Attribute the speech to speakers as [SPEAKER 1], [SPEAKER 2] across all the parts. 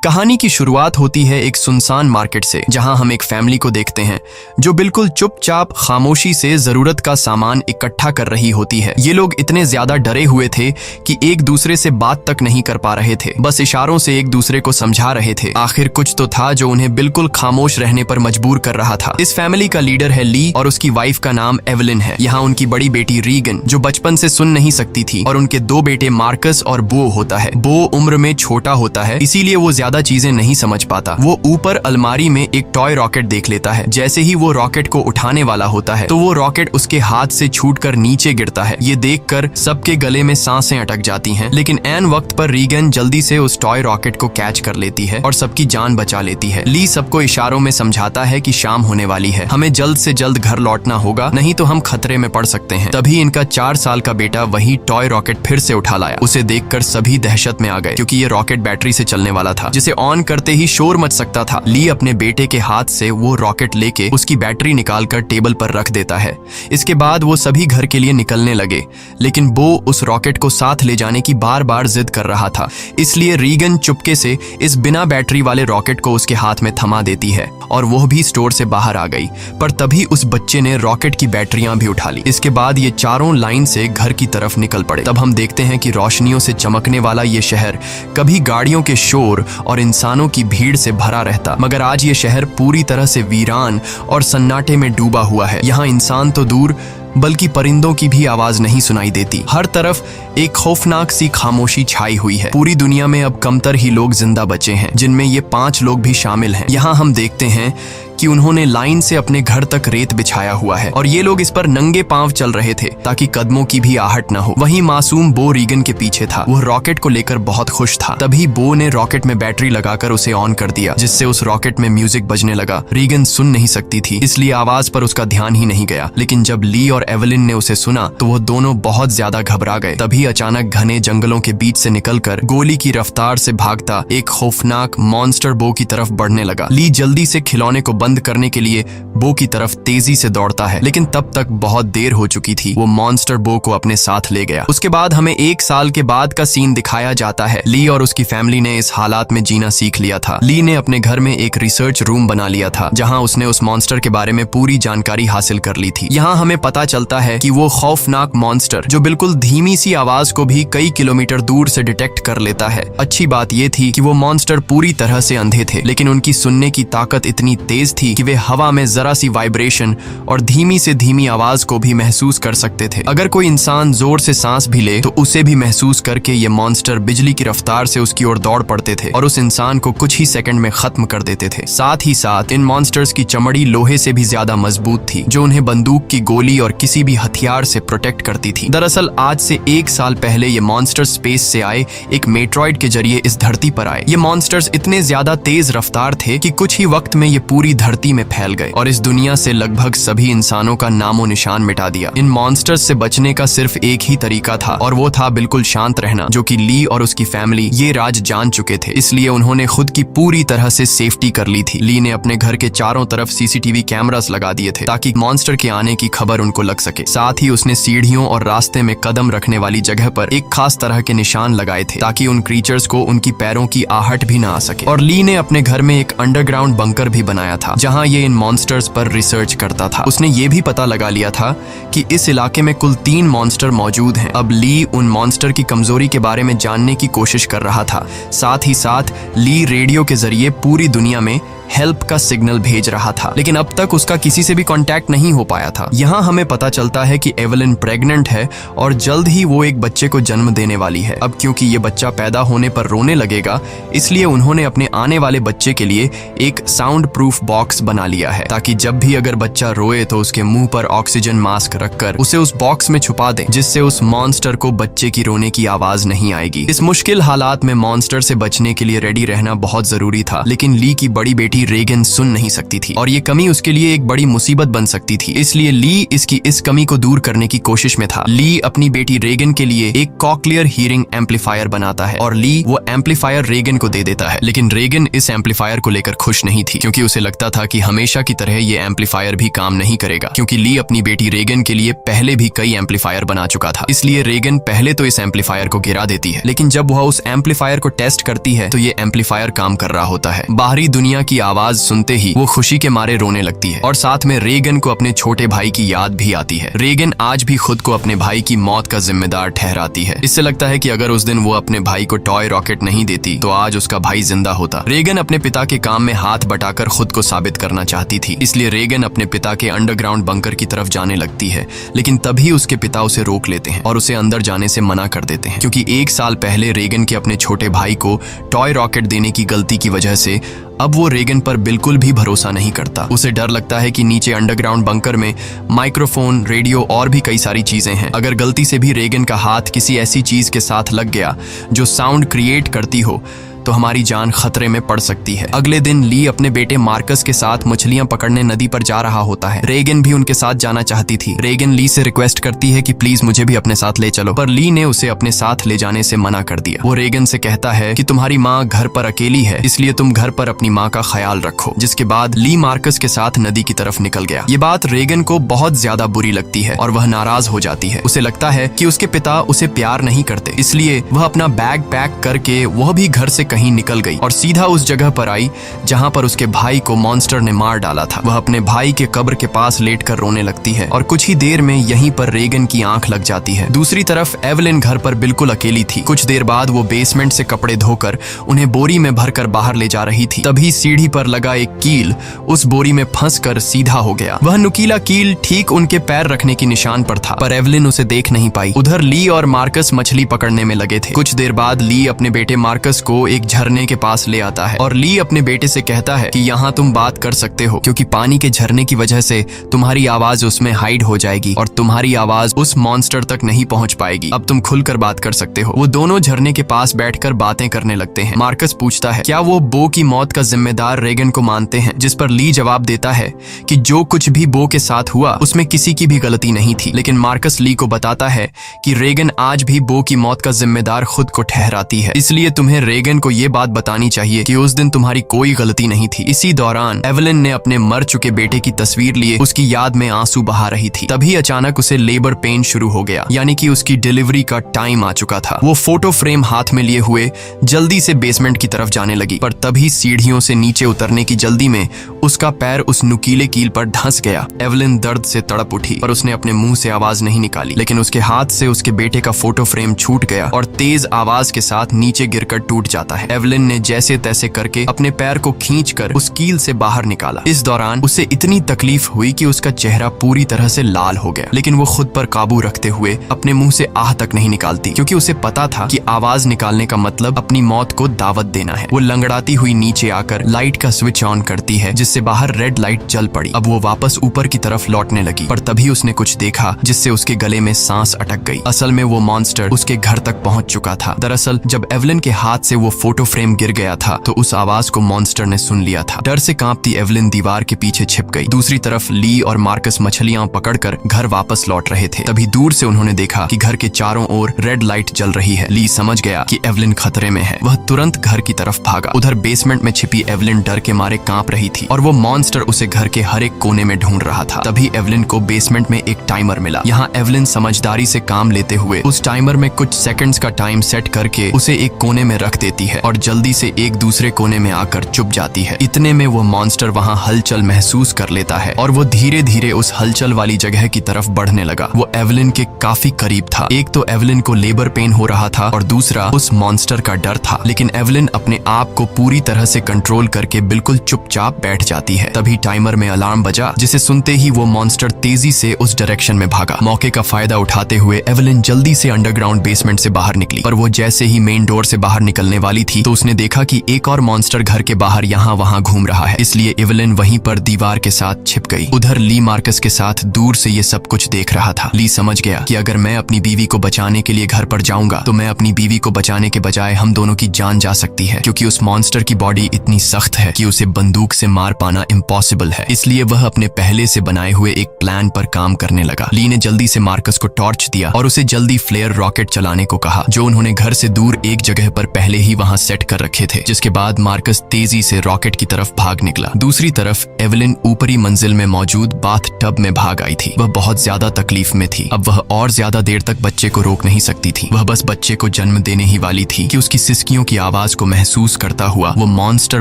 [SPEAKER 1] कहानी की शुरुआत होती है एक सुनसान मार्केट से, जहां हम एक फैमिली को देखते हैं जो बिल्कुल चुपचाप खामोशी से जरूरत का सामान इकट्ठा कर रही होती है। ये लोग इतने ज्यादा डरे हुए थे कि एक दूसरे से बात तक नहीं कर पा रहे थे, बस इशारों से एक दूसरे को समझा रहे थे। आखिर कुछ तो था जो उन्हें बिल्कुल खामोश रहने पर मजबूर कर रहा था। इस फैमिली का लीडर है ली और उसकी वाइफ का नाम एवलिन है। यहाँ उनकी बड़ी बेटी रीगन जो बचपन से सुन नहीं सकती थी, और उनके दो बेटे मार्कस और बो होता है। बो उम्र में छोटा होता है, इसीलिए वो ज्यादा चीजें नहीं समझ पाता। वो ऊपर अलमारी में एक टॉय रॉकेट देख लेता है। जैसे ही वो रॉकेट को उठाने वाला होता है तो वो रॉकेट उसके हाथ से छूटकर नीचे गिरता है। ये देखकर सबके गले में सांसें अटक जाती हैं, लेकिन ऐन वक्त पर रीगन जल्दी से उस टॉय रॉकेट को कैच कर लेती है और सबकी जान बचा लेती है। ली सबको इशारों में समझाता है कि शाम होने वाली है, हमें जल्द से जल्द घर लौटना होगा, नहीं तो हम खतरे में पड़ सकते हैं। तभी इनका 4 साल का बेटा वही टॉय रॉकेट फिर से उठा लाया। उसे देखकर सभी दहशत में आ गए, क्योंकि ये रॉकेट बैटरी से चलने वाला था, जिसे ऑन करते ही शोर मच सकता था। ली अपने बेटे के हाथ से वो रॉकेट लेके उसकी बैटरी निकालकर टेबल पर रख देता है। इसके बाद वो सभी घर के लिए निकलने लगे, लेकिन बो उस रॉकेट को साथ ले जाने की बार बार जिद कर रहा था। इसलिए रीगन चुपके से इस बिना बैटरी वाले रॉकेट को उसके हाथ में थमा देती है और वो भी स्टोर से बाहर आ गई। पर तभी उस बच्चे ने रॉकेट की बैटरियां भी उठा ली। इसके बाद ये चारों लाइन से घर की तरफ निकल पड़े। तब हम देखते हैं कि रोशनियों से चमकने वाला ये शहर कभी गाड़ियों के शोर और इंसानों की भीड़ से भरा रहता, मगर आज ये शहर पूरी तरह से वीरान और सन्नाटे में डूबा हुआ है। यहाँ इंसान तो दूर बल्कि परिंदों की भी आवाज नहीं सुनाई देती। हर तरफ एक खौफनाक सी खामोशी छाई हुई है। पूरी दुनिया में अब कमतर ही लोग जिंदा बचे हैं, जिनमें ये 5 लोग भी शामिल हैं। यहाँ हम देखते हैं कि उन्होंने लाइन से अपने घर तक रेत बिछाया हुआ है और ये लोग इस पर नंगे पांव चल रहे थे ताकि कदमों की भी आहट न हो। वहीं मासूम बो रीगन के पीछे था। वो रॉकेट को लेकर बहुत खुश था। तभी बो ने रॉकेट में बैटरी लगाकर उसे ऑन कर दिया, जिससे उस रॉकेट में म्यूजिक बजने लगा। रीगन सुन नहीं सकती थी, इसलिए आवाज पर उसका ध्यान ही नहीं गया, लेकिन जब ली और एवलिन ने उसे सुना तो वो दोनों बहुत ज्यादा घबरा गए। तभी अचानक घने जंगलों के बीच से निकलकर गोली की रफ्तार से भागता एक खौफनाक मॉन्स्टर बो की तरफ बढ़ने लगा। ली जल्दी से खिलौने को बंद करने के लिए बो की तरफ तेजी से दौड़ता है, लेकिन तब तक बहुत देर हो चुकी थी। वो मॉन्स्टर बो को अपने साथ ले गया। उसके बाद हमें 1 साल के बाद का सीन दिखाया जाता है। ली और उसकी फैमिली ने इस हालात में जीना सीख लिया था। ली ने अपने घर में एक रिसर्च रूम बना लिया था, जहां उसने उस मॉन्स्टर के बारे में पूरी जानकारी हासिल कर ली थी। यहाँ हमें पता चलता है कि वो खौफनाक मॉन्स्टर जो बिल्कुल धीमी सी आवाज को भी कई किलोमीटर दूर से डिटेक्ट कर लेता है। अच्छी बात ये थी कि वो मॉन्स्टर पूरी तरह से अंधे थे, लेकिन उनकी सुनने की ताकत इतनी तेज थी कि वे हवा में जरा सी वाइब्रेशन और धीमी से धीमी आवाज को भी महसूस कर सकते थे। अगर कोई इंसान जोर से सांस भी ले तो उसे भी महसूस करके ये मॉन्स्टर बिजली की रफ्तार से उसकी ओर दौड़ पड़ते थे और उस इंसान को कुछ ही सेकंड में खत्म कर देते थे। साथ ही साथ इन मॉन्स्टर्स की चमड़ी लोहे से भी ज्यादा मजबूत थी, जो उन्हें बंदूक की गोली और किसी भी हथियार से प्रोटेक्ट करती थी। दरअसल आज से 1 साल पहले ये मॉन्स्टर स्पेस से आए एक मेट्रॉइड के जरिए इस धरती पर आए। ये मॉन्स्टर्स इतने ज्यादा तेज रफ्तार थे कि कुछ ही वक्त में ये पूरी धरती में फैल गए और इस दुनिया से लगभग सभी इंसानों का नामो निशान मिटा दिया। इन मॉन्स्टर्स से बचने का सिर्फ एक ही तरीका था, और वो था बिल्कुल शांत रहना, जो कि ली और उसकी फैमिली ये राज जान चुके थे। इसलिए उन्होंने खुद की पूरी तरह से सेफ्टी कर ली थी। ली ने अपने घर के चारों तरफ सीसीटीवी कैमरास लगा दिए थे ताकि मॉन्स्टर के आने की खबर उनको लग सके। साथ ही उसने सीढ़ियों और रास्ते में कदम रखने वाली जगह पर एक खास तरह के निशान लगाए थे ताकि उन क्रीचर्स को उनकी पैरों की आहट भी ना आ सके। और ली ने अपने घर में एक अंडरग्राउंड बंकर भी बनाया था, जहां ये इन मॉन्स्टर्स पर रिसर्च करता था। उसने ये भी पता लगा लिया था कि इस इलाके में कुल 3 मॉन्स्टर मौजूद हैं। अब ली उन मॉन्स्टर की कमजोरी के बारे में जानने की कोशिश कर रहा था। साथ ही साथ ली रेडियो के जरिए पूरी दुनिया में हेल्प का सिग्नल भेज रहा था, लेकिन अब तक उसका किसी से भी कांटेक्ट नहीं हो पाया था। यहाँ हमें पता चलता है कि एवलिन प्रेग्नेंट है और जल्द ही वो एक बच्चे को जन्म देने वाली है। अब क्योंकि ये बच्चा पैदा होने पर रोने लगेगा, इसलिए उन्होंने अपने आने वाले बच्चे के लिए एक साउंड प्रूफ बॉक्स बना लिया है, ताकि जब भी अगर बच्चा रोए तो उसके मुंह पर ऑक्सीजन मास्क रखकर उसे उस बॉक्स में छुपा दें, जिससे उस मॉन्स्टर को बच्चे की रोने की आवाज नहीं आएगी। इस मुश्किल हालात में मॉन्स्टर से बचने के लिए रेडी रहना बहुत जरूरी था, लेकिन ली की बड़ी बेटी बेटी रेगन सुन नहीं सकती थी और ये कमी उसके लिए एक बड़ी मुसीबत बन सकती थी। इसलिए ली इसकी इस कमी को दूर करने की कोशिश में था। ली अपनी बेटी रेगन के लिए एक कॉक्लियर हीरिंग एम्पलीफायर बनाता है और ली वो एम्पलीफायर रेगन को दे देता है। लेकिन रेगन इस एम्पलीफायर को लेकर खुश नहीं थी, क्योंकि उसे लगता था कि हमेशा की तरह ये एम्पलीफायर भी काम नहीं करेगा, क्योंकि ली अपनी बेटी रेगन के लिए पहले भी कई एम्पलीफायर बना चुका था। इसलिए रेगन पहले तो इस एम्पलीफायर को गिरा देती है, लेकिन जब वह उस एम्पलीफायर को टेस्ट करती है तो ये एम्पलीफायर काम कर रहा होता है। बाहरी दुनिया की आवाज सुनते ही वो खुशी के मारे रोने लगती है और साथ में रेगन को अपने छोटे भाई की याद भी आती है। रेगन आज भी खुद को अपने भाई की मौत का जिम्मेदार ठहराती है। इससे लगता है कि अगर उस दिन वो अपने भाई को टॉय रॉकेट नहीं देती तो आज उसका भाई जिंदा होता। रेगन अपने पिता के काम में हाथ बटाकर खुद को साबित करना चाहती थी, इसलिए रेगन अपने पिता के अंडरग्राउंड बंकर की तरफ जाने लगती है। लेकिन तभी उसके पिता उसे रोक लेते हैं और उसे अंदर जाने से मना कर देते हैं, क्योंकि 1 साल पहले रेगन के अपने छोटे भाई को टॉय रॉकेट देने की गलती की वजह से अब वो रेगन पर बिल्कुल भी भरोसा नहीं करता। उसे डर लगता है कि नीचे अंडरग्राउंड बंकर में माइक्रोफोन, रेडियो और भी कई सारी चीजें हैं। अगर गलती से भी रेगन का हाथ किसी ऐसी चीज के साथ लग गया जो साउंड क्रिएट करती हो तो हमारी जान खतरे में पड़ सकती है। अगले दिन ली अपने बेटे मार्कस के साथ मछलियां पकड़ने नदी पर जा रहा होता है। रेगन भी उनके साथ जाना चाहती थी। रेगन ली से रिक्वेस्ट करती है कि प्लीज मुझे भी अपने साथ ले चलो, पर ली ने उसे अपने साथ ले जाने से मना कर दिया। वो रेगन से कहता है कि तुम्हारी माँ घर पर अकेली है, इसलिए तुम घर पर अपनी माँ का ख्याल रखो। जिसके बाद ली मार्कस के साथ नदी की तरफ निकल गया। ये बात रेगन को बहुत ज्यादा बुरी लगती है और वह नाराज हो जाती है। उसे लगता है कि उसके पिता उसे प्यार नहीं करते, इसलिए वह अपना बैग पैक करके वह भी घर से कहीं निकल गई और सीधा उस जगह पर आई जहां पर उसके भाई को मॉन्स्टर ने मार डाला था। वह अपने भाई के कब्र के पास लेटकर रोने लगती है और कुछ ही देर में यहीं पर रेगन की आंख लग जाती है। दूसरी तरफ एवलिन घर पर बिल्कुल अकेली थी। कुछ देर बाद वो बेसमेंट से कपड़े धोकर उन्हें बोरी में भरकर बाहर ले जा रही थी। तभी सीढ़ी पर लगा एक कील उस बोरी में फंसकर सीधा हो गया। वह नुकीला कील ठीक उनके पैर रखने की निशान पर था, पर एवलिन उसे देख नहीं पाई। उधर ली और मार्कस मछली पकड़ने में लगे थे। कुछ देर बाद ली अपने बेटे मार्कस को एक झरने के पास ले आता है और ली अपने बेटे से कहता है कि यहाँ तुम बात कर सकते हो, क्योंकि पानी के झरने की वजह से तुम्हारी आवाज उसमें हाइड हो जाएगी और तुम्हारी आवाज उस मॉन्स्टर तक नहीं पहुंच पाएगी। अब तुम खुलकर बात कर सकते हो। वो दोनों झरने के पास बैठकर बातें करने लगते हैं। मार्कस पूछता है क्या वो बो की मौत का जिम्मेदार रेगन को मानते हैं, जिस पर ली जवाब देता है कि जो कुछ भी बो के साथ हुआ उसमें किसी की भी गलती नहीं थी। लेकिन मार्कस ली को बताता है कि रेगन आज भी बो की मौत का जिम्मेदार खुद को ठहराती है, इसलिए तुम्हें रेगन को ये बात बतानी चाहिए कि उस दिन तुम्हारी कोई गलती नहीं थी। इसी दौरान एवलिन ने अपने मर चुके बेटे की तस्वीर लिए उसकी याद में आंसू बहा रही थी। तभी अचानक उसे लेबर पेन शुरू हो गया, यानी कि उसकी डिलीवरी का टाइम आ चुका था। वो फोटो फ्रेम हाथ में लिए हुए जल्दी से बेसमेंट की तरफ जाने लगी, पर तभी सीढ़ियों से नीचे उतरने की जल्दी में उसका पैर उस नुकीले कील पर धंस गया। एवलिन दर्द से तड़प उठी, पर उसने अपने मुंह से आवाज नहीं निकाली। लेकिन उसके हाथ से उसके बेटे का फोटो फ्रेम छूट गया और तेज आवाज के साथ नीचे गिरकर टूट जाता है। एवलिन ने जैसे तैसे करके अपने पैर को खींचकर उस कील से बाहर निकाला। इस दौरान उसे इतनी तकलीफ हुई कि उसका चेहरा पूरी तरह से लाल हो गया, लेकिन वो खुद पर काबू रखते हुए अपने मुंह से आह तक नहीं निकालती, क्योंकि उसे पता था कि आवाज निकालने का मतलब अपनी मौत को दावत देना है। वो लंगड़ाती हुई नीचे आकर लाइट का स्विच ऑन करती है, जिससे बाहर रेड लाइट जल पड़ी। अब वो वापस ऊपर की तरफ लौटने लगी, पर तभी उसने कुछ देखा जिससे उसके गले में सांस अटक गई। असल में वो मॉन्स्टर उसके घर तक पहुंच चुका था। दरअसल जब एवलिन के हाथ से वो फोटो फ्रेम गिर गया था तो उस आवाज को मॉन्स्टर ने सुन लिया था। डर से कांपती एवलिन दीवार के पीछे छिप गई। दूसरी तरफ ली और मार्कस मछलियां पकड़कर घर वापस लौट रहे थे। तभी दूर से उन्होंने देखा कि घर के चारों ओर रेड लाइट जल रही है। ली समझ गया कि एवलिन खतरे में है। वह तुरंत घर की तरफ भागा। उधर बेसमेंट में छिपी एवलिन डर के मारे कांप रही थी और वो मॉन्स्टर उसे घर के हर एक कोने में ढूंढ रहा था। तभी एवलिन को बेसमेंट में एक टाइमर मिला। यहाँ एवलिन समझदारी से काम लेते हुए उस टाइमर में कुछ सेकंड्स का टाइम सेट करके उसे एक कोने में रख देती है और जल्दी से एक दूसरे कोने में आकर चुप जाती है। इतने में वो मॉन्स्टर वहाँ हलचल महसूस कर लेता है और वो धीरे धीरे उस हलचल वाली जगह की तरफ बढ़ने लगा। वो एवलिन के काफी करीब था। एक तो एवलिन को लेबर पेन हो रहा था और दूसरा उस मॉन्स्टर का डर था, लेकिन एवलिन अपने आप को पूरी तरह से कंट्रोल करके बिल्कुल चुपचाप बैठ जाती है। तभी टाइमर में अलार्म बजा, जिसे सुनते ही वो मॉन्स्टर तेजी से उस डायरेक्शन में भागा। मौके का फायदा उठाते हुए एवेलिन जल्दी से अंडरग्राउंड बेसमेंट से बाहर निकली, पर वो जैसे ही मेन डोर से बाहर निकलने वाली थी तो उसने देखा कि एक और मॉन्स्टर घर के बाहर यहाँ वहाँ घूम रहा है। इसलिए एवेलिन वहीं पर दीवार के साथ छिप गई। उधर ली मार्कस के साथ दूर से ये सब कुछ देख रहा था। ली समझ गया कि अगर मैं अपनी बीवी को बचाने के लिए घर पर जाऊंगा तो मैं अपनी बीवी को बचाने के बजाय हम दोनों की जान जा सकती है, क्योंकि उस मॉन्स्टर की बॉडी इतनी सख्त है कि उसे बंदूक से मार पाना इम्पॉसिबल है। इसलिए वह अपने पहले से बनाए हुए एक प्लान पर काम करने लगा। ली ने जल्दी से मार्कस को टॉर्च दिया और उसे जल्दी फ्लेयर रॉकेट चलाने को कहा, जो उन्होंने घर से दूर एक जगह पर पहले ही वहां सेट कर रखे थे। जिसके बाद मार्कस तेजी से रॉकेट की तरफ भाग निकला। दूसरी तरफ एवेलिन ऊपरी मंजिल में मौजूद बाथ टब में भाग आई थी। वह बहुत ज्यादा तकलीफ में थी। अब वह और ज्यादा देर तक बच्चे को रोक नहीं सकती थी। वह बस बच्चे को जन्म देने ही वाली थी कि उसकी सिसकियों की आवाज को महसूस करता हुआ वो मॉन्स्टर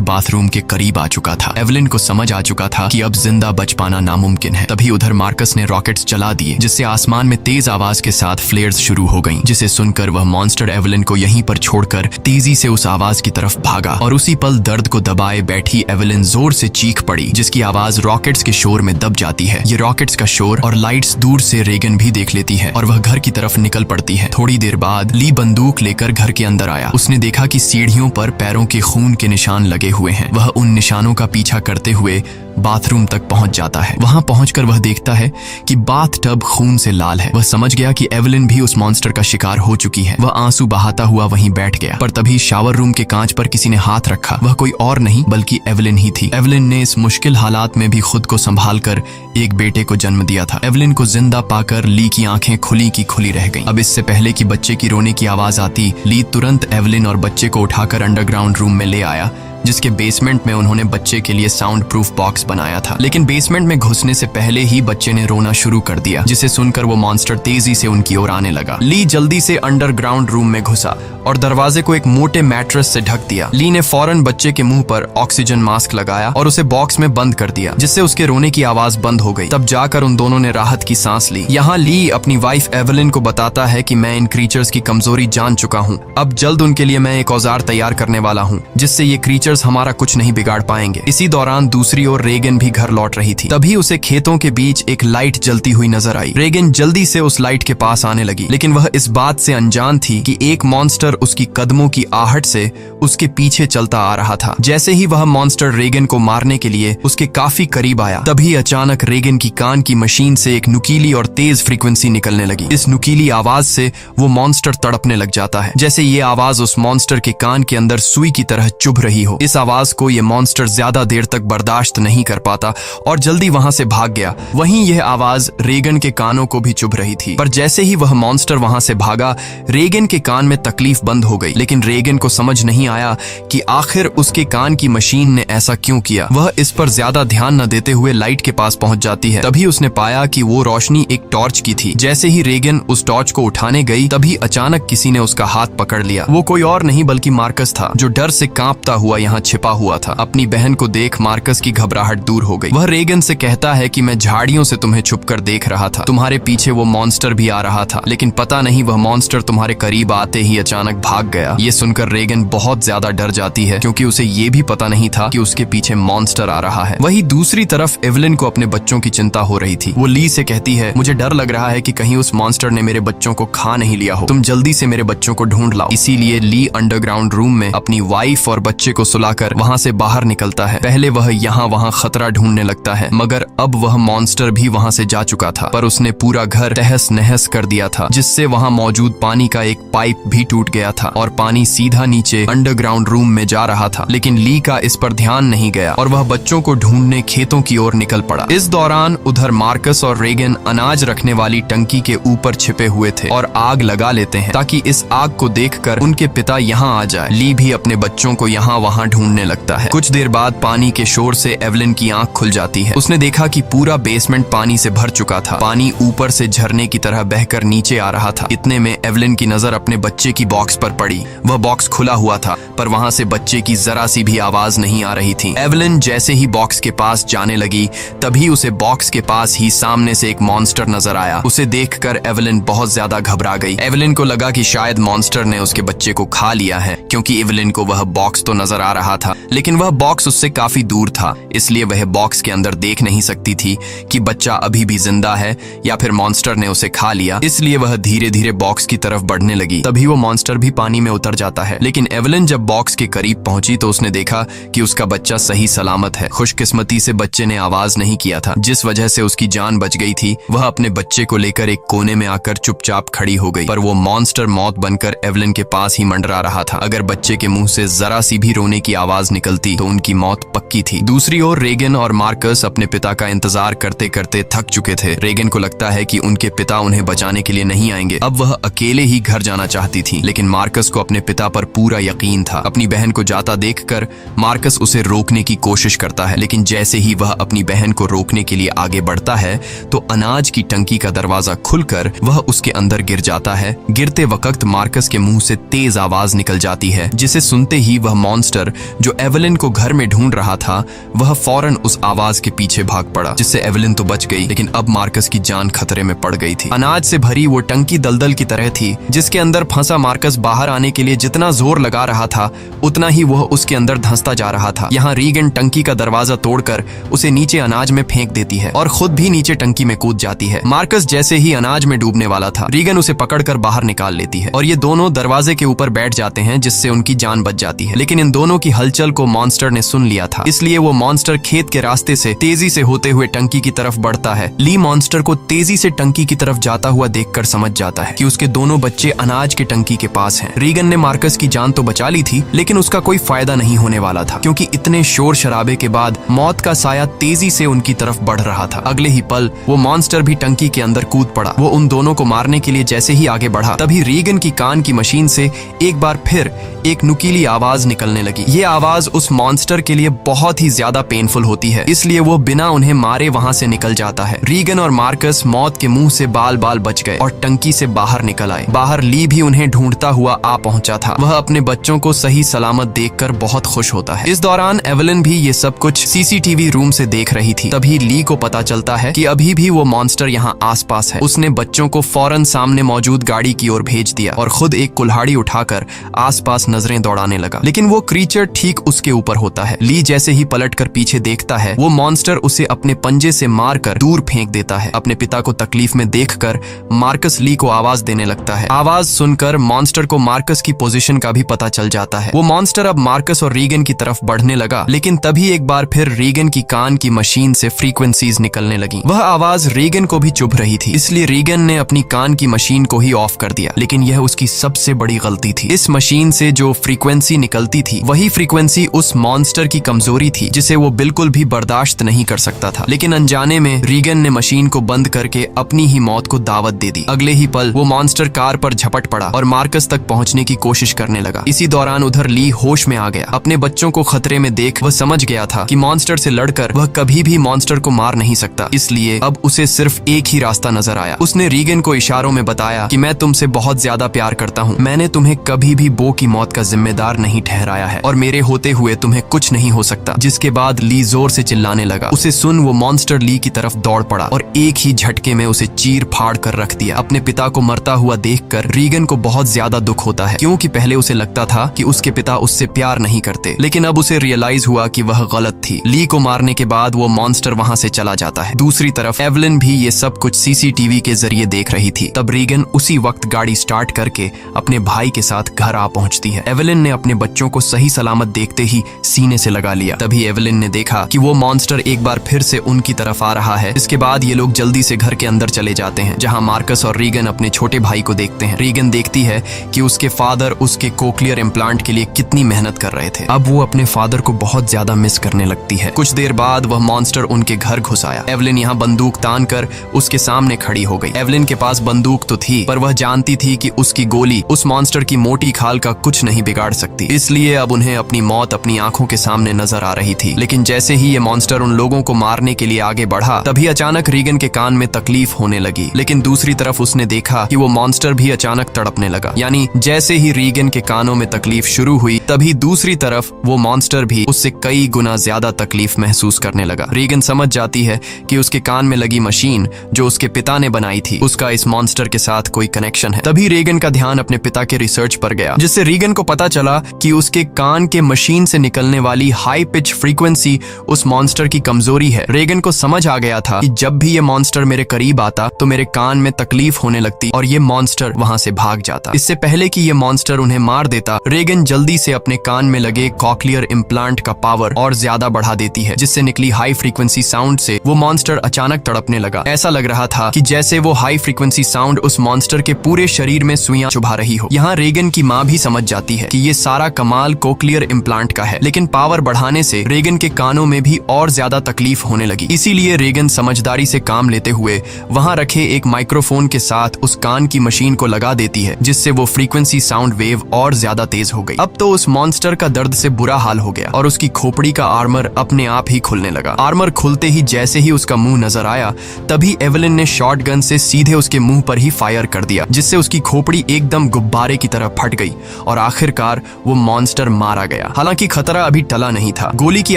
[SPEAKER 1] बाथरूम के करीब आ चुका था। एवेलिन को समझ आ चुका था कि अब जिंदा बच पाना नामुमकिन है। तभी उधर मार्कस ने रॉकेट्स चला दिए, जिससे आसमान में तेज आवाज के साथ फ्लेयर्स शुरू हो गईं, जिसे सुनकर वह मॉन्स्टर एवेलिन को यहीं पर छोड़कर तेजी से उस आवाज की तरफ भागा। और उसी पल दर्द को दबाए बैठी एवेलिन जोर से चीख पड़ी, जिसकी आवाज रॉकेट्स के शोर में दब जाती है। ये रॉकेट्स का शोर और लाइट्स दूर से रेगन भी देख लेती है और वह घर की तरफ निकल पड़ती है। थोड़ी देर बाद ली बंदूक लेकर घर के अंदर आया। उसने देखा कि सीढ़ियों पर पैरों के खून के निशान लगे हुए हैं। वह उन निशानों का पीछा करते हुए बाथरूम तक पहुंच जाता है। वहां पहुंचकर वह देखता है कि बाथ टब खून से लाल है। वह समझ गया कि एवेलिन भी उस मॉन्स्टर का शिकार हो चुकी है। वह आंसू बहाता हुआ वहीं बैठ गया, पर तभी शावर रूम के कांच पर किसी ने हाथ रखा। वह कोई और नहीं बल्कि एवेलिन ही थी। एवेलिन ने इस मुश्किल हालात में भी खुद को संभाल कर एक बेटे को जन्म दिया था। एवेलिन को जिंदा पाकर ली की आंखें खुली की खुली रह गईं। अब इससे पहले कि बच्चे की रोने की आवाज आती, ली तुरंत एवेलिन और बच्चे को उठाकर अंडरग्राउंड रूम में ले आया, जिसके बेसमेंट में उन्होंने बच्चे के लिए साउंड प्रूफ बॉक्स बनाया था। लेकिन बेसमेंट में घुसने से पहले ही बच्चे ने रोना शुरू कर दिया, जिसे सुनकर वो मॉन्स्टर तेजी से उनकी ओर आने लगा। ली जल्दी से अंडरग्राउंड रूम में घुसा और दरवाजे को एक मोटे मैट्रेस से ढक दिया। ली ने फौरन बच्चे के मुंह पर ऑक्सीजन मास्क लगाया और उसे बॉक्स में बंद कर दिया, जिससे उसके रोने की आवाज बंद हो गई। तब जाकर उन दोनों ने राहत की सांस ली। यहाँ ली अपनी वाइफ एवेलिन को बताता है कि मैं इन क्रीचर्स की कमजोरी जान चुका हूँ। अब जल्द उनके लिए मैं एक औजार तैयार करने वाला हूँ, जिससे ये क्रीचर्स हमारा कुछ नहीं बिगाड़ पाएंगे। इसी दौरान दूसरी ओर रेगन भी घर लौट रही थी। तभी उसे खेतों के बीच एक लाइट जलती हुई नजर आई। रेगन जल्दी से उस लाइट के पास आने लगी, लेकिन वह इस बात से अनजान थी कि एक मॉन्स्टर उसकी कदमों की आहट से उसके पीछे चलता आ रहा था। जैसे ही वह मॉन्स्टर रेगन को मारने के लिए उसके काफी करीब आया, तभी अचानक रेगन की कान की मशीन से एक नुकीली और तेज फ्रीक्वेंसी निकलने लगी। इस नुकीली आवाज से वो मॉन्स्टर तड़पने लग जाता है, जैसे ये आवाज उस मॉन्स्टर के कान के अंदर सुई की तरह चुभ रही हो। इस आवाज को ये मॉन्स्टर ज्यादा देर तक बर्दाश्त नहीं कर पाता और जल्दी वहां से भाग गया। वहीं यह आवाज रेगन के कानों को भी चुभ रही थी, पर जैसे ही वह मॉन्स्टर वहां से भागा, रेगन के कान में तकलीफ बंद हो गई। लेकिन रेगन को समझ नहीं आया कि आखिर उसके कान की मशीन ने ऐसा क्यों किया। वह इस पर ज्यादा ध्यान न देते हुए लाइट के पास पहुंच जाती है। तभी उसने पाया कि वो रोशनी एक टॉर्च की थी। जैसे ही रेगन उस टॉर्च को उठाने गई, तभी अचानक किसी ने उसका हाथ पकड़ लिया। वो कोई और नहीं बल्कि मार्कस था, जो डर से कांपता हुआ यहाँ छिपा हुआ था। अपनी बहन को देख मार्कस की घबराहट दूर हो गई। वह रेगन से कहता है कि मैं झाड़ियों से तुम्हें छुपकर देख रहा था। तुम्हारे पीछे वो मॉन्स्टर भी आ रहा था, लेकिन पता नहीं वह मॉन्स्टर तुम्हारे करीब आते ही अचानक भाग गया। ये सुनकर रेगन बहुत ज्यादा डर जाती है, क्योंकि उसे ये भी पता नहीं था कि उसके पीछे मॉन्स्टर आ रहा है। वही दूसरी तरफ एवेलिन को अपने बच्चों की चिंता हो रही थी। वो ली से कहती है, मुझे डर लग रहा है कि कहीं उस मॉन्स्टर ने मेरे बच्चों को खा नहीं लिया हो। तुम जल्दी से मेरे बच्चों को ढूंढ लाओ। इसीलिए ली अंडरग्राउंड रूम में अपनी वाइफ और बच्चे को सुलाकर वहां से बाहर निकलता है। पहले वह यहाँ वहां खतरा ढूंढने लगता है, मगर अब वह मॉन्स्टर भी वहां से जा चुका था। पर उसने पूरा घर तहस नहस कर दिया था, जिससे वहां मौजूद पानी का एक पाइप भी टूट गया था और पानी सीधा नीचे अंडरग्राउंड रूम में जा रहा था। लेकिन ली का इस पर ध्यान नहीं गया और वह बच्चों को ढूंढने खेतों की ओर निकल पड़ा। इस दौरान उधर मार्कस और रेगन अनाज रखने वाली टंकी के ऊपर छिपे हुए थे और आग लगा लेते हैं, ताकि इस आग को देखकर उनके पिता यहाँ आ जाए। ली भी अपने बच्चों को यहाँ वहां ढूंढने लगता है। कुछ देर बाद पानी के शोर से एवेलिन की आंख खुल जाती है। उसने देखा कि पूरा बेसमेंट पानी से भर चुका था। पानी ऊपर से झरने की तरह बहकर नीचे आ रहा था। इतने में एवेलिन की नजर अपने बच्चे की बॉक्स पर पड़ी। वह बॉक्स खुला हुआ था, पर वहां से बच्चे की जरा सी भी आवाज नहीं आ रही थी। एवेलिन जैसे ही बॉक्स के पास जाने लगी, तभी उसे बॉक्स के पास ही सामने से एक मॉन्स्टर नजर आया। उसे देखकर एवेलिन बहुत ज्यादा घबरा गई। एवेलिन को लगा कि शायद मॉन्स्टर ने उसके बच्चे को खा लिया है, क्योंकि एवेलिन को वह बॉक्स तो नजर आ रहा था, लेकिन वह बॉक्स उससे काफी दूर था, इसलिए वह बॉक्स के अंदर देख नहीं सकती थी कि बच्चा अभी भी जिंदा है या फिर मॉन्स्टर ने उसे खा लिया। इसलिए वह धीरे धीरे बॉक्स की तरफ बढ़ने लगी। तभी वो मॉन्स्टर भी पानी में उतर जाता है। लेकिन एवलिन जब बॉक्स के करीब पहुंची तो उसने देखा कि उसका बच्चा सही सलामत है। खुशकिस्मती से बच्चे ने आवाज नहीं किया था, जिस वजह से उसकी जान बच गई थी। वह अपने बच्चे को लेकर एक कोने में आकर चुपचाप खड़ी हो गई, पर वो मॉन्स्टर मौत बनकर एवलिन के पास ही मंडरा रहा था। अगर बच्चे के मुंह से जरा सी भी रोने की आवाज निकलती तो उनकी मौत पक्की थी। दूसरी ओर रेगन और मार्कस अपने पिता का इंतजार करते करते थक चुके थे। रेगन को लगता है कि उनके पिता उन्हें बचाने के लिए नहीं आएंगे। अब वह अकेले ही घर जाना चाहती थी, लेकिन मार्कस को अपने पिता पर पूरा यकीन था। अपनी बहन को जाता देखकर मार्कस उसे रोकने की कोशिश करता है, लेकिन जैसे ही वह अपनी बहन को रोकने के लिए आगे बढ़ता है तो अनाज की टंकी का दरवाजा खुलकर वह उसके अंदर गिर जाता है। गिरते वक्त मार्कस के मुंह से तेज आवाज निकल जाती है, जिसे सुनते ही वह मॉन्स्टर जो एवलिन को घर में ढूंढ रहा था वह फौरन उस आवाज के पीछे भाग पड़ा, जिससे एवलिन तो बच गई, लेकिन अब मार्कस की जान खतरे में पड़ गई थी। अनाज से भरी वो टंकी दलदल की तरह थी, जिसके अंदर फंसा मार्कस बाहर आने के लिए जितना जोर लगा रहा था उतना ही वह उसके अंदर धंसता जा रहा था। यहाँ रीगन टंकी का दरवाजा तोड़कर उसे नीचे अनाज में फेंक देती है और खुद भी नीचे टंकी में कूद जाती है। मार्कस जैसे ही अनाज में डूबने वाला था, रीगन उसे पकड़कर बाहर निकाल लेती है और ये दोनों दरवाजे के ऊपर बैठ जाते हैं, जिससे उनकी जान बच जाती है। लेकिन इन दोनों की हलचल को मॉन्स्टर ने सुन लिया था, इसलिए वो मॉन्स्टर खेत के रास्ते से तेजी से होते हुए टंकी की तरफ बढ़ता है। ली मॉन्स्टर को तेजी से टंकी की तरफ जाता हुआ देखकर समझ जाता है कि उसके दोनों बच्चे अनाज के टंकी के पास हैं। रीगन ने मार्कस की जान तो बचा ली थी, लेकिन उसका कोई फायदा नहीं होने वाला था, क्योंकि इतने शोर शराबे के बाद मौत का साया तेजी से उनकी तरफ बढ़ रहा था। अगले ही पल वो मॉन्स्टर भी टंकी के अंदर कूद पड़ा। वो उन दोनों को मारने के लिए जैसे ही आगे बढ़ा, तभी रीगन की कान की मशीन से एक बार फिर एक नुकीली आवाज निकलने लगी। ये आवाज उस मॉन्स्टर के लिए बहुत ही ज्यादा पेनफुल होती है, इसलिए वो बिना उन्हें मारे वहां से निकल जाता है। रीगन और मार्कस मौत के मुंह से बाल बाल बच गए और टंकी से बाहर निकल आए। बाहर ली भी उन्हें ढूंढता हुआ आ पहुंचा था। वह अपने बच्चों को सही सलामत देखकर बहुत खुश होता है। इस दौरान एवलिन भी ये सब कुछ सीसीटीवी रूम से देख रही थी। तभी ली को पता चलता है कि अभी भी वो मॉन्स्टर यहाँ आसपास है। उसने बच्चों को फौरन सामने मौजूद गाड़ी की ओर भेज दिया और खुद एक कुल्हाड़ी उठाकर आसपास नजरें दौड़ाने लगा, लेकिन वो क्रीचर ठीक उसके ऊपर होता है। ली जैसे ही पलटकर पीछे देखता है, वो मॉन्स्टर उसे अपने पंजे से मारकर दूर फेंक देता है। अपने पिता को तकलीफ में देखकर मार्कस ली को आवाज देने लगता है। आवाज सुनकर मॉन्स्टर को मार्कस की पोजीशन का भी पता चल जाता है। वो मॉन्स्टर अब मार्कस और रीगन की तरफ बढ़ने लगा, लेकिन तभी एक बार फिर रीगन की कान की मशीन से फ्रीक्वेंसीज निकलने लगी। वह आवाज रीगन को भी चुभ रही थी, इसलिए रीगन ने अपनी कान की मशीन को ही ऑफ कर दिया, लेकिन यह उसकी सबसे बड़ी गलती थी। इस मशीन से जो फ्रीक्वेंसी निकलती थी वही फ्रीक्वेंसी उस मॉन्स्टर की कमजोरी थी, जिसे वो बिल्कुल भी बर्दाश्त नहीं कर सकता था। लेकिन अनजाने में रीगन ने मशीन को बंद करके अपनी ही मौत को दावत दे दी। अगले ही पल वो मॉन्स्टर कार पर झपट पड़ा और मार्कस तक पहुंचने की कोशिश करने लगा। इसी दौरान उधर ली होश में आ गया। अपने बच्चों को खतरे में देख वह समझ गया था कि मॉन्स्टर से लड़कर वह कभी भी मॉन्स्टर को मार नहीं सकता, इसलिए अब उसे सिर्फ एक ही रास्ता नजर आया। उसने रीगन को इशारों में बताया कि मैं तुमसे बहुत ज्यादा प्यार करता हूँ। मैंने तुम्हें कभी भी बो की मौत का जिम्मेदार नहीं ठहराया है और मेरे होते हुए तुम्हें कुछ नहीं हो सकता। जिसके बाद ली जोर से चिल्लाने लगा। उसे सुन वो मॉन्स्टर ली की तरफ दौड़ पड़ा और एक ही झटके में उसे चीर फाड़ कर रख दिया। अपने पिता को मरता हुआ देखकर रीगन को बहुत ज्यादा दुख होता है, क्योंकि पहले उसे लगता था कि उसके पिता उससे प्यार नहीं करते, लेकिन अब उसे रियलाइज हुआ कि वह गलत थी। ली को मारने के बाद वो मॉन्स्टर वहां से चला जाता है। दूसरी तरफ एवलिन भी ये सब कुछ सीसीटीवी के जरिए देख रही थी। तब रीगन उसी वक्त गाड़ी स्टार्ट करके अपने भाई के साथ घर आ पहुंचती है। एवलिन ने अपने बच्चों को सही सलामत देखते ही सीने से लगा लिया। तभी एवलिन ने देखा कि वो मॉन्स्टर एक बार फिर से उनकी तरफ आ रहा है। इसके बाद ये लोग जल्दी से घर के अंदर चले जाते हैं, जहां मार्कस और रीगन अपने छोटे भाई को देखते हैं। रीगन देखती है कि उसके फादर उसके कोक्लियर इम्प्लांट के लिए कितनी मेहनत कर रहे थे। अब वो अपने फादर को बहुत ज्यादा मिस करने लगती है। कुछ देर बाद वह मॉन्स्टर उनके घर घुस आया। एवलिन यहाँ बंदूक तान कर उसके सामने खड़ी हो गई। एवलिन के पास बंदूक तो थी, पर वह जानती थी कि उसकी गोली उस मॉन्स्टर की मोटी खाल का कुछ नहीं बिगाड़ सकती, इसलिए अब उन्हें अपनी मौत अपनी आंखों के सामने नजर आ रही थी। लेकिन जैसे ही ये मॉन्स्टर उन लोगों को मारने के लिए आगे बढ़ा, तभी अचानक रीगन के कान में तकलीफ होने लगी। लेकिन दूसरी तरफ उसने देखा कि वो मॉन्स्टर भी अचानक तड़पने लगा। यानी जैसे ही रीगन के कानों में तकलीफ शुरू हुई, तभी दूसरी तरफ वो मॉन्स्टर भी उससे कई गुना ज्यादा तकलीफ महसूस करने लगा। रीगन समझ जाती है कि उसके कान में लगी मशीन जो उसके पिता ने बनाई थी, उसका इस मॉन्स्टर के साथ कोई कनेक्शन है। तभी रीगन का ध्यान अपने पिता के रिसर्च पर गया, जिससे रीगन को पता चला कि उसके कान रंग के मशीन से निकलने वाली हाई पिच फ्रीक्वेंसी उस मॉन्स्टर की कमजोरी है। रेगन को समझ आ गया था कि जब भी ये मॉन्स्टर मेरे करीब आता तो मेरे कान में तकलीफ होने लगती और ये मॉन्स्टर वहां से भाग जाता। इससे पहले कि ये मॉन्स्टर उन्हें मार देता, रेगन जल्दी से अपने कान में लगे कॉक्लियर इम्प्लांट का पावर और ज्यादा बढ़ा देती है, जिससे निकली हाई फ्रीक्वेंसी साउंड से वो मॉन्स्टर अचानक तड़पने लगा। ऐसा लग रहा था कि जैसे वो हाई फ्रीक्वेंसी साउंड उस मॉन्स्टर के पूरे शरीर में सुइयां चुभा रही हो। यहाँ रेगन की माँ भी समझ जाती है कि ये सारा कमाल कोक्लियर इम्प्लांट का है, लेकिन पावर बढ़ाने से रेगन के कानों में भी और ज्यादा तकलीफ होने लगी। इसीलिए रेगन समझदारी से काम लेते हुए वहां रखे एक माइक्रोफोन के साथ उस कान की मशीन को लगा देती है, जिससे वो फ्रीक्वेंसी साउंड वेव और ज्यादा तेज हो गई। अब तो उस मॉन्स्टर का दर्द से बुरा हाल हो गया और उसकी खोपड़ी का आर्मर अपने आप ही खुलने लगा। आर्मर खुलते ही जैसे ही उसका मुंह नजर आया, तभी एवेलिन ने शॉटगन से सीधे उसके मुंह पर ही फायर कर दिया, जिससे उसकी खोपड़ी एकदम गुब्बारे की तरह फट गई और आखिरकार वो मॉन्स्टर मारा गया। हालांकि खतरा अभी टला नहीं था। गोली की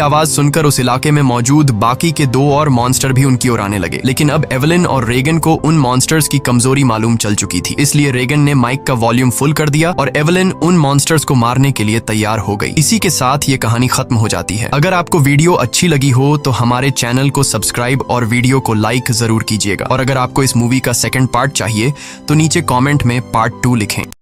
[SPEAKER 1] आवाज सुनकर उस इलाके में मौजूद बाकी के 2 और मॉन्स्टर भी उनकी ओर आने लगे, लेकिन अब एवेलिन और रेगन को उन मॉन्स्टर्स की कमजोरी मालूम चल चुकी थी। इसलिए रेगन ने माइक का वॉल्यूम फुल कर दिया और एवेलिन उन मॉन्स्टर्स को मारने के लिए तैयार हो गई। इसी के साथ ये कहानी खत्म हो जाती है। अगर आपको वीडियो अच्छी लगी हो तो हमारे चैनल को सब्सक्राइब और वीडियो को लाइक जरूर कीजिएगा। और अगर आपको इस मूवी का सेकंड पार्ट चाहिए तो नीचे कमेंट में पार्ट 2 लिखें।